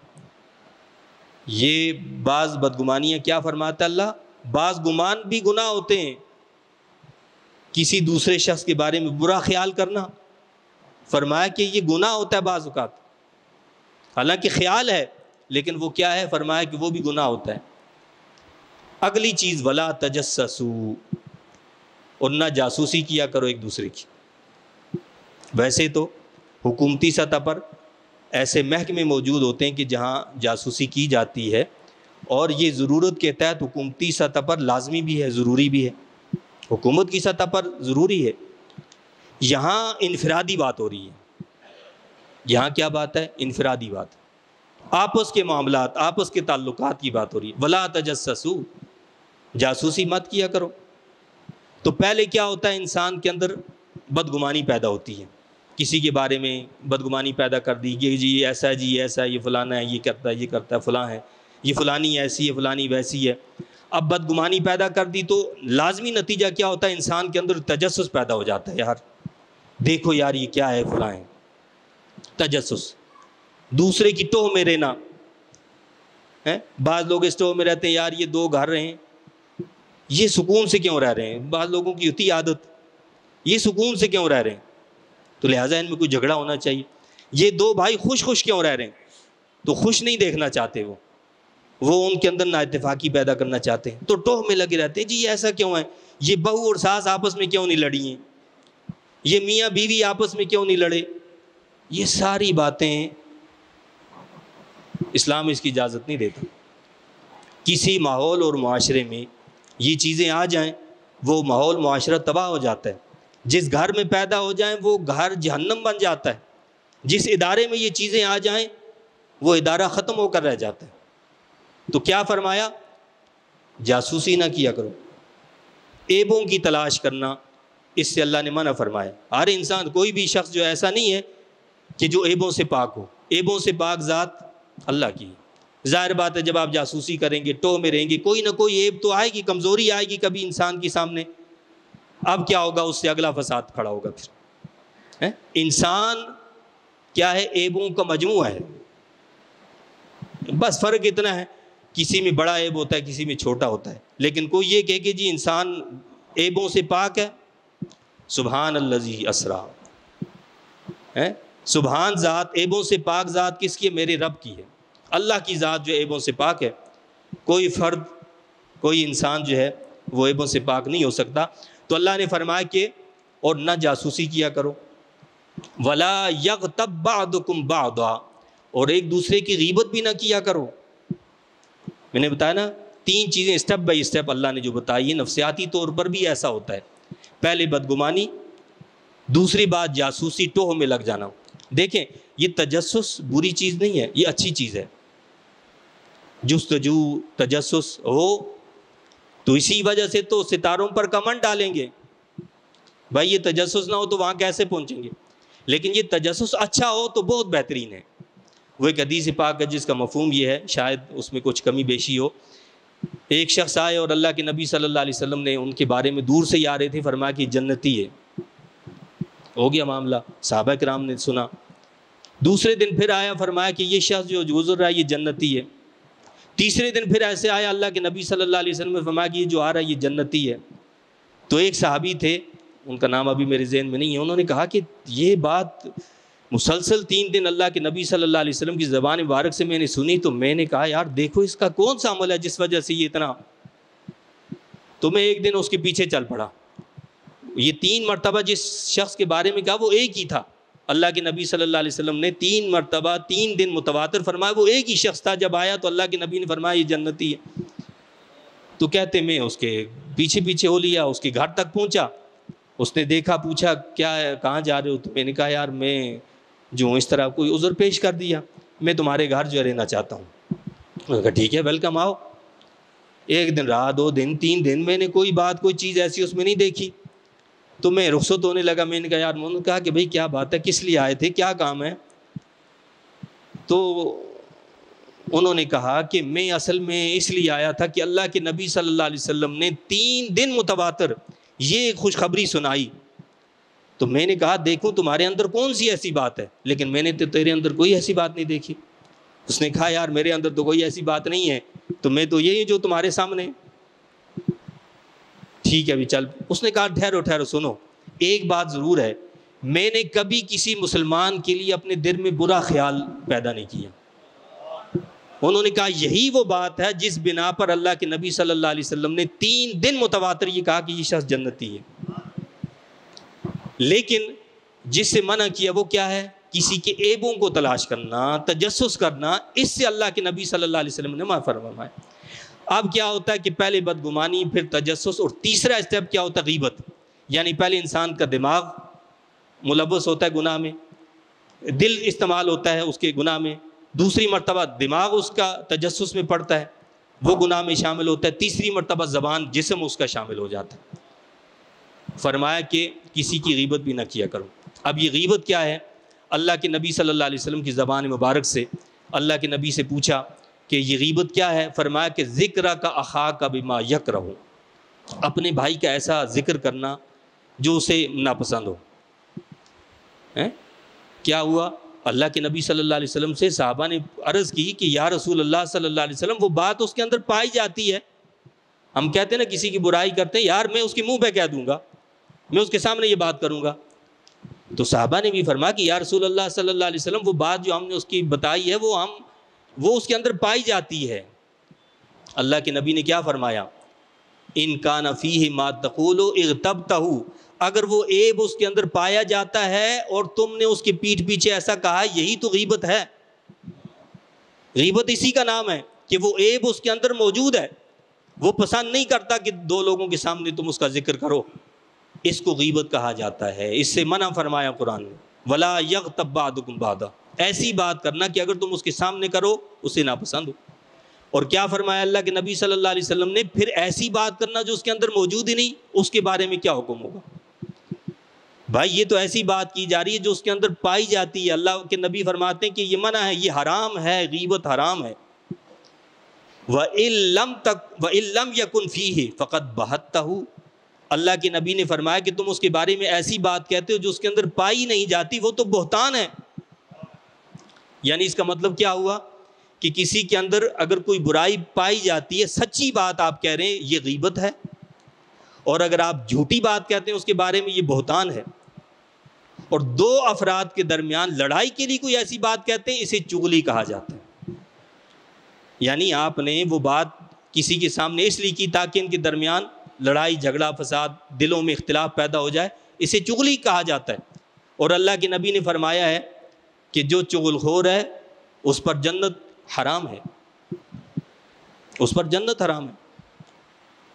S1: یہ بعض بدگمانیاں کیا فرماتا اللہ؟ بعض گمان بھی گناہ ہوتے ہیں۔ کسی دوسرے شخص کے بارے میں برا خیال کرنا، فرمایا کہ یہ گناہ ہوتا ہے بعض اوقات، حالانکہ خیال ہے لیکن وہ کیا ہے؟ فرمایا کہ وہ بھی گناہ ہوتا ہے۔ اگلی چیز ولا تجسسوا، اور نہ جاسوسی کیا کرو ایک دوسرے کی۔ ویسے تو حکومتی سطح پر ایسے محکمے موجود ہوتے ہیں کہ جہاں جاسوسی کی جاتی ہے، اور یہ ضرورت کے تحت حکومتی سطح پر لازمی بھی ہے، ضروری بھی ہے، حکومت کی سطح پر ضروری ہے۔ یہاں انفرادی بات ہو رہی ہے۔ یہاں کیا بات ہے؟ انفرادی بات، آپس کے معاملات، آپس کے تعلقات کی بات ہو رہی ہے۔ ولا تجسسوا، جاسوسی مت کیا کرو۔ تو پہلے کیا ہوتا ہے؟ انسان کے اندر بدگمانی پیدا ہوتی ہے، کسی کے بارے میں بدگمانی پیدا کر دی کہ جی ایسا ہے، جی ایسا ہے، یہ فلانا ہے، یہ کرتا ہے، یہ کرتا ہے، فلاں ہے، یہ فلانی ایسی ہے، فلانی ویسی ہے۔ اب بدگمانی پیدا کر دی تو لازمی نتیجہ کیا ہوتا ہے؟ انسان کے اندر تجسس پیدا ہو جاتا ہے، یار دیکھو یار یہ کیا ہے، فلاں ہے۔ تجسس، دوسرے کی ٹوہ میں رہنا ہے۔ بعض لوگ اس ٹوہ میں رہتے ہیں، یار یہ دو گھر رہے ہیں، یہ سکون سے کیوں رہ رہے ہیں؟ بعض لوگوں کی ہوتی عادت، یہ سکون سے کیوں رہ رہے ہیں؟ تو لہٰذا ان میں کوئی جھگڑا ہونا چاہیے۔ یہ دو بھائی خوش خوش کیوں رہ رہے ہیں؟ تو خوش نہیں دیکھنا چاہتے، وہ ان کے اندر نا اتفاقی پیدا کرنا چاہتے ہیں، تو ٹوہ میں لگے رہتے ہیں، جی یہ ایسا کیوں ہے؟ یہ بہو اور ساس آپس میں کیوں نہیں لڑی ہیں؟ یہ میاں بیوی آپس میں کیوں نہیں لڑے؟ یہ ساری باتیں اسلام اس کی اجازت نہیں دیتا۔ کسی ماحول اور معاشرے میں یہ چیزیں آ جائیں، وہ ماحول معاشرہ تباہ ہو جاتا ہے۔ جس گھر میں پیدا ہو جائیں وہ گھر جہنم بن جاتا ہے۔ جس ادارے میں یہ چیزیں آ جائیں وہ ادارہ ختم ہو کر رہ جاتا ہے۔ تو کیا فرمایا؟ جاسوسی نہ کیا کرو، ایبوں کی تلاش کرنا، اس سے اللہ نے منع فرمایا۔ ہر انسان، کوئی بھی شخص جو ایسا نہیں ہے کہ جو ایبوں سے پاک ہو۔ ایبوں سے پاک ذات اللہ کی۔ ظاہر بات ہے جب آپ جاسوسی کریں گے، ٹوہ میں رہیں گے، کوئی نہ کوئی عیب تو آئے گی، کمزوری آئے گی کبھی انسان کے سامنے۔ اب کیا ہوگا؟ اس سے اگلا فساد کھڑا ہوگا پھر۔ انسان کیا ہے؟ عیبوں کا مجموعہ ہے۔ بس فرق اتنا ہے، کسی میں بڑا عیب ہوتا ہے، کسی میں چھوٹا ہوتا ہے، لیکن کوئی یہ کہے کہ جی انسان عیبوں سے پاک ہے، سبحان الذی اسرا، سبحان ذات، عیبوں سے پاک ذات کس کی ہے؟ میرے رب کی ہے۔ اللہ کی ذات جو عیبوں سے پاک ہے، کوئی فرد، کوئی انسان جو ہے وہ عیبوں سے پاک نہیں ہو سکتا۔ تو اللہ نے فرمایا کہ اور نہ جاسوسی کیا کرو، وَلَا يَغْتَبْ بَعْضُكُمْ بَعْضًا، اور ایک دوسرے کی غیبت بھی نہ کیا کرو۔ میں نے بتایا نا، 3 چیزیں اسٹیپ بائی اسٹیپ اللہ نے جو بتائی ہے، نفسیاتی طور پر بھی ایسا ہوتا ہے۔ پہلے بدگمانی، دوسری بات جاسوسی، ٹوہ میں لگ جانا۔ دیکھیں یہ تجسس بری چیز نہیں ہے، یہ اچھی چیز ہے۔ جستجو، تجسس ہو تو اسی وجہ سے تو ستاروں پر کمنٹ ڈالیں گے، بھائی یہ تجسس نہ ہو تو وہاں کیسے پہنچیں گے؟ لیکن یہ تجسس اچھا ہو تو بہت بہترین ہے۔ وہ ایک حدیث پاک ہے جس کا مفہوم یہ ہے، شاید اس میں کچھ کمی بیشی ہو۔ ایک شخص آئے اور اللہ کے نبی صلی اللہ علیہ وسلم نے ان کے بارے میں دور سے ہی آ رہے تھے، فرمایا کہ جنتی ہے۔ ہو گیا معاملہ، صحابہ کرام نے سنا۔ دوسرے دن پھر آیا، فرمایا کہ یہ شخص جو گزر رہا ہے یہ جنتی ہے۔ تیسرے دن پھر ایسے آیا، اللہ کے نبی صلی اللہ علیہ وسلم نے فرمایا کہ یہ جو آ رہا ہے یہ جنتی ہے۔ تو ایک صحابی تھے، ان کا نام ابھی میرے ذہن میں نہیں ہے، انہوں نے کہا کہ یہ بات مسلسل 3 دن اللہ کے نبی صلی اللہ علیہ وسلم کی زبان مبارک سے میں نے سنی، تو میں نے کہا یار دیکھو اس کا کون سا عمل ہے جس وجہ سے یہ اتنا، تو میں ایک دن اس کے پیچھے چل پڑا۔ یہ 3 مرتبہ جس شخص کے بارے میں کہا وہ ایک ہی تھا۔ اللہ کے نبی صلی اللہ علیہ وسلم نے 3 مرتبہ 3 دن متواتر فرمایا، وہ ایک ہی شخص تھا۔ جب آیا تو اللہ کے نبی نے فرمایا یہ جنتی ہے۔ تو کہتے میں اس کے پیچھے پیچھے ہو لیا، اس کے گھر تک پہنچا۔ اس نے دیکھا، پوچھا کیا ہے، کہاں جا رہے ہو؟ تو میں نے کہا یار میں جو اس طرح کوئی عذر پیش کر دیا، میں تمہارے گھر جو رہنا چاہتا ہوں۔ انہوں نے کہا ٹھیک ہے، ویلکم، آؤ۔ ایک دن رہا، 2 دن، 3 دن، میں نے کوئی بات، کوئی چیز ایسی اس میں نہیں دیکھی۔ تو میں رخصت ہونے لگا، میں نے کہا یار، انہوں نے کہا کہ بھئی کیا بات ہے، کس لیے آئے تھے، کیا کام ہے؟ تو انہوں نے کہا کہ میں اصل میں اس لیے آیا تھا کہ اللہ کے نبی صلی اللہ علیہ وسلم نے 3 دن متواتر یہ خوشخبری سنائی، تو میں نے کہا دیکھوں تمہارے اندر کون سی ایسی بات ہے، لیکن میں نے تو تیرے اندر کوئی ایسی بات نہیں دیکھی۔ اس نے کہا یار میرے اندر تو کوئی ایسی بات نہیں ہے، تو میں تو یہی جو تمہارے سامنے۔ ٹھیک ہے ابھی چل۔ اس نے کہا ٹھہرو سنو، ایک بات ضرور ہے، میں نے کبھی کسی مسلمان کے لیے اپنے دل میں برا خیال پیدا نہیں کیا۔ انہوں نے کہا یہی وہ بات ہے جس بنا پر اللہ کے نبی صلی اللہ علیہ وسلم نے 3 دن متواتر یہ کہا کہ یہ شخص جنتی ہے۔ لیکن جس سے منع کیا وہ کیا ہے؟ کسی کے عیبوں کو تلاش کرنا، تجسس کرنا، اس سے اللہ کے نبی صلی اللہ علیہ وسلم نے منع فرمایا۔ اب کیا ہوتا ہے کہ پہلے بدگمانی، پھر تجسس، اور تیسرا اسٹیپ کیا ہوتا ہے؟ غیبت۔ یعنی پہلے انسان کا دماغ ملوث ہوتا ہے گناہ میں، دل استعمال ہوتا ہے اس کے گناہ میں، دوسری مرتبہ دماغ اس کا تجسس میں پڑتا ہے، وہ گناہ میں شامل ہوتا ہے، تیسری مرتبہ زبان، جسم اس کا شامل ہو جاتا ہے۔ فرمایا کہ کسی کی غیبت بھی نہ کیا کرو۔ اب یہ غیبت کیا ہے؟ اللہ کے نبی صلی اللہ علیہ وسلم کی زبان مبارک سے اللہ کے نبی سے پوچھا کہ یہ غیبت کیا ہے؟ فرمایا کہ ذکر کا اخاک بما یکرہ، اپنے بھائی کا ایسا ذکر کرنا جو اسے ناپسند ہو۔ کیا ہوا؟ اللہ کے نبی صلی اللہ علیہ وسلم سے صحابہ نے عرض کی کہ یا رسول اللہ صلی اللہ علیہ وسلم، وہ بات اس کے اندر پائی جاتی ہے، ہم کہتے ہیں نا کسی کی برائی کرتے ہیں، یار میں اس کے منہ پہ کہہ دوں گا، میں اس کے سامنے یہ بات کروں گا۔ تو صحابہ نے بھی فرمایا کہ یا رسول اللہ صلی اللہ علیہ وسلم، وہ بات جو ہم نے اس کی بتائی ہے وہ اس کے اندر پائی جاتی ہے۔ اللہ کے نبی نے کیا فرمایا؟ ان کان فیہ ما تقول اغتبتہ، اگر وہ عیب اس کے اندر پایا جاتا ہے اور تم نے اس کے پیٹھ پیچھے ایسا کہا، یہی تو غیبت ہے۔ غیبت اسی کا نام ہے کہ وہ عیب اس کے اندر موجود ہے، وہ پسند نہیں کرتا کہ 2 لوگوں کے سامنے تم اس کا ذکر کرو، اس کو غیبت کہا جاتا ہے۔ اس سے منع فرمایا قرآن نے، وَلَا يَغْتَبْ بَعْضُكُمْ بَعْضًا، ایسی بات کرنا کہ اگر تم اس کے سامنے کرو اسے ناپسند ہو۔ اور کیا فرمایا اللہ کے نبی صلی اللہ علیہ وسلم نے؟ پھر ایسی بات کرنا جو اس کے اندر موجود ہی نہیں، اس کے بارے میں کیا حکم ہوگا؟ بھائی یہ تو ایسی بات کی جا رہی ہے جو اس کے اندر پائی جاتی ہے۔ اللہ کے نبی فرماتے ہیں کہ یہ منع ہے، یہ حرام ہے، غیبت حرام ہے۔ وَإِن لَّمْ يَكُنْ فِيهِ فَقَدْ بَهَتَّهُ، اللہ کے نبی نے فرمایا کہ تم اس کے بارے میں ایسی بات کہتے ہو جو اس کے اندر پائی نہیں جاتی، وہ تو بہتان ہے۔ یعنی اس کا مطلب کیا ہوا کہ کسی کے اندر اگر کوئی برائی پائی جاتی ہے، سچی بات آپ کہہ رہے ہیں، یہ غیبت ہے، اور اگر آپ جھوٹی بات کہتے ہیں اس کے بارے میں، یہ بہتان ہے۔ اور دو افراد کے درمیان لڑائی کے لیے کوئی ایسی بات کہتے ہیں، اسے چغلی کہا جاتا ہے۔ یعنی آپ نے وہ بات کسی کے سامنے اس لیے کی تاکہ ان کے درمیان لڑائی جھگڑا فساد، دلوں میں اختلاف پیدا ہو جائے، اسے چغلی کہا جاتا ہے۔ اور اللہ کے نبی نے فرمایا ہے کہ جو چغل خور ہے اس پر جنت حرام ہے، اس پر جنت حرام ہے۔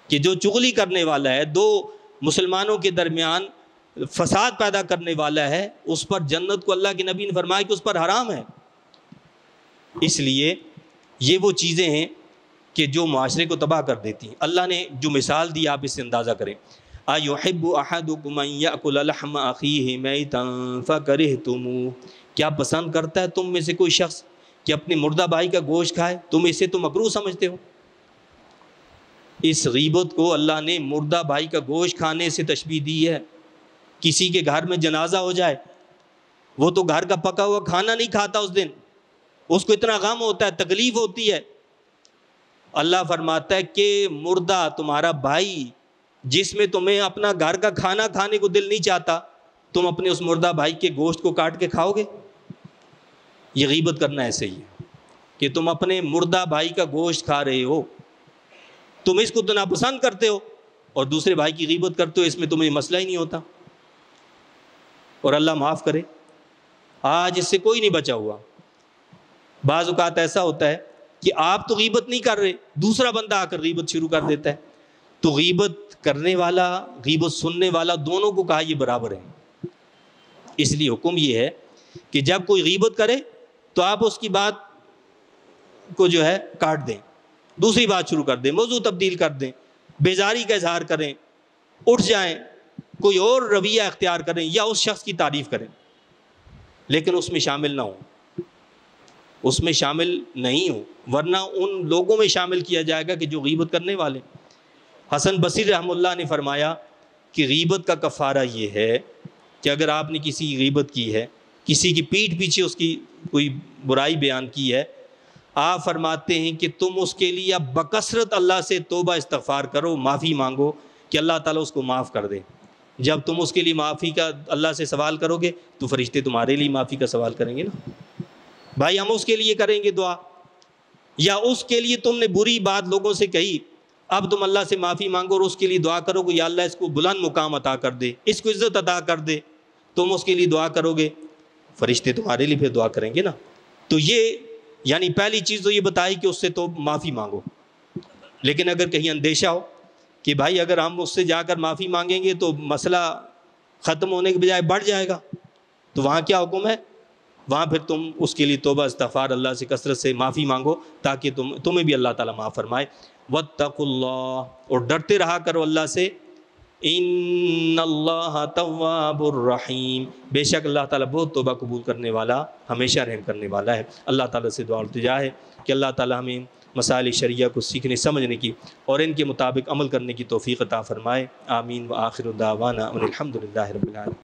S1: کہ جو چغلی کرنے والا ہے، دو مسلمانوں کے درمیان فساد پیدا کرنے والا ہے، اس پر جنت کو اللہ کے نبی نے فرمایا کہ اس پر حرام ہے۔ اس لیے یہ وہ چیزیں ہیں کہ جو معاشرے کو تباہ کر دیتی ہیں۔ اللہ نے جو مثال دی آپ اس سے اندازہ کریں۔ أَيُحِبُّ أَحَدُكُمْ أَن يَأْكُلَ لَحْمَ أَخِيهِ مَيْتًا فَكَرِهْتُمُوهُ، کیا پسند کرتا ہے تم میں سے کوئی شخص کہ اپنے مردہ بھائی کا گوشت کھائے؟ تم اسے تو مکروہ سمجھتے ہو۔ اس غیبت کو اللہ نے مردہ بھائی کا گوشت کھانے سے تشبیہ دی ہے۔ کسی کے گھر میں جنازہ ہو جائے، وہ تو گھر کا پکا ہوا کھانا نہیں کھاتا اس دن، اس کو اتنا غم ہوتا ہے، تکلیف ہوتی ہے۔ اللہ فرماتا ہے کہ مردہ تمہارا بھائی جس میں تمہیں اپنا گھر کا کھانا کھانے کو دل نہیں چاہتا، تم اپنے اس مردہ بھائی کے گوشت کو کاٹ کے کھاؤ گے؟ یہ غیبت کرنا ایسے ہی ہے کہ تم اپنے مردہ بھائی کا گوشت کھا رہے ہو، تم اس کو تو ناپسند کرتے ہو اور دوسرے بھائی کی غیبت کرتے ہو، اس میں تمہیں مسئلہ ہی نہیں ہوتا۔ اور اللہ معاف کرے، آج اس سے کوئی نہیں بچا ہوا۔ بعض اوقات ایسا ہوتا ہے کہ آپ تو غیبت نہیں کر رہے، دوسرا بندہ آ کر غیبت شروع کر دیتا ہے، تو غیبت کرنے والا، غیبت سننے والا، دونوں کو کہا یہ برابر ہے۔ اس لیے حکم یہ ہے کہ جب کوئی غیبت کرے تو آپ اس کی بات کو جو ہے کاٹ دیں، دوسری بات شروع کر دیں، موضوع تبدیل کر دیں، بیزاری کا اظہار کریں، اٹھ جائیں، کوئی اور رویہ اختیار کریں یا اس شخص کی تعریف کریں، لیکن اس میں شامل نہ ہوں، اس میں شامل نہیں ہوں، ورنہ ان لوگوں میں شامل کیا جائے گا کہ جو غیبت کرنے والے۔ حسن بصری رحمہ اللہ نے فرمایا کہ غیبت کا کفارہ یہ ہے کہ اگر آپ نے کسی کی غیبت کی ہے، کسی کی پیٹھ پیچھے اس کی کوئی برائی بیان کی ہے، آپ فرماتے ہیں کہ تم اس کے لیے اب بکثرت اللہ سے توبہ استغفار کرو، معافی مانگو کہ اللہ تعالیٰ اس کو معاف کر دے۔ جب تم اس کے لیے معافی کا اللہ سے سوال کرو گے تو فرشتے تمہارے لیے معافی کا سوال کریں گے نا۔ بھائی ہم اس کے لیے کریں گے دعا، یا اس کے لیے تم نے بری بات لوگوں سے کہی، اب تم اللہ سے معافی مانگو اور اس کے لیے دعا کرو گے یا اللہ اس کو بلند مقام عطا کر دے، اس کو عزت عطا کر دے، تم اس کے لیے دعا کرو گے، فرشتے تمہارے لیے پھر دعا کریں گے نا۔ تو یہ یعنی پہلی چیز تو یہ بتائی کہ اس سے تو معافی مانگو۔ لیکن اگر کہیں اندیشہ ہو کہ بھائی اگر ہم اس سے جا کر معافی مانگیں گے تو مسئلہ ختم ہونے کے بجائے بڑھ جائے گا، تو وہاں کیا حکم ہے؟ وہاں پھر تم اس کے لیے توبہ استغفار اللہ سے کثرت سے معافی مانگو تاکہ تمہیں بھی اللہ تعالیٰ معاف فرمائے۔ واتقوا اللہ، اور ڈرتے رہا کرو اللہ سے، ان اللہ تواب الرحیم، بے شک اللہ تعالیٰ بہت توبہ قبول کرنے والا، ہمیشہ رحم کرنے والا ہے۔ اللہ تعالیٰ سے دعا التجا ہے کہ اللہ تعالیٰ ہمیں مسائل شریعہ کو سیکھنے سمجھنے کی اور ان کے مطابق عمل کرنے کی توفیق عطا فرمائے۔ آمین۔ وآخر دعوانا ان الحمد للہ رب العالمین۔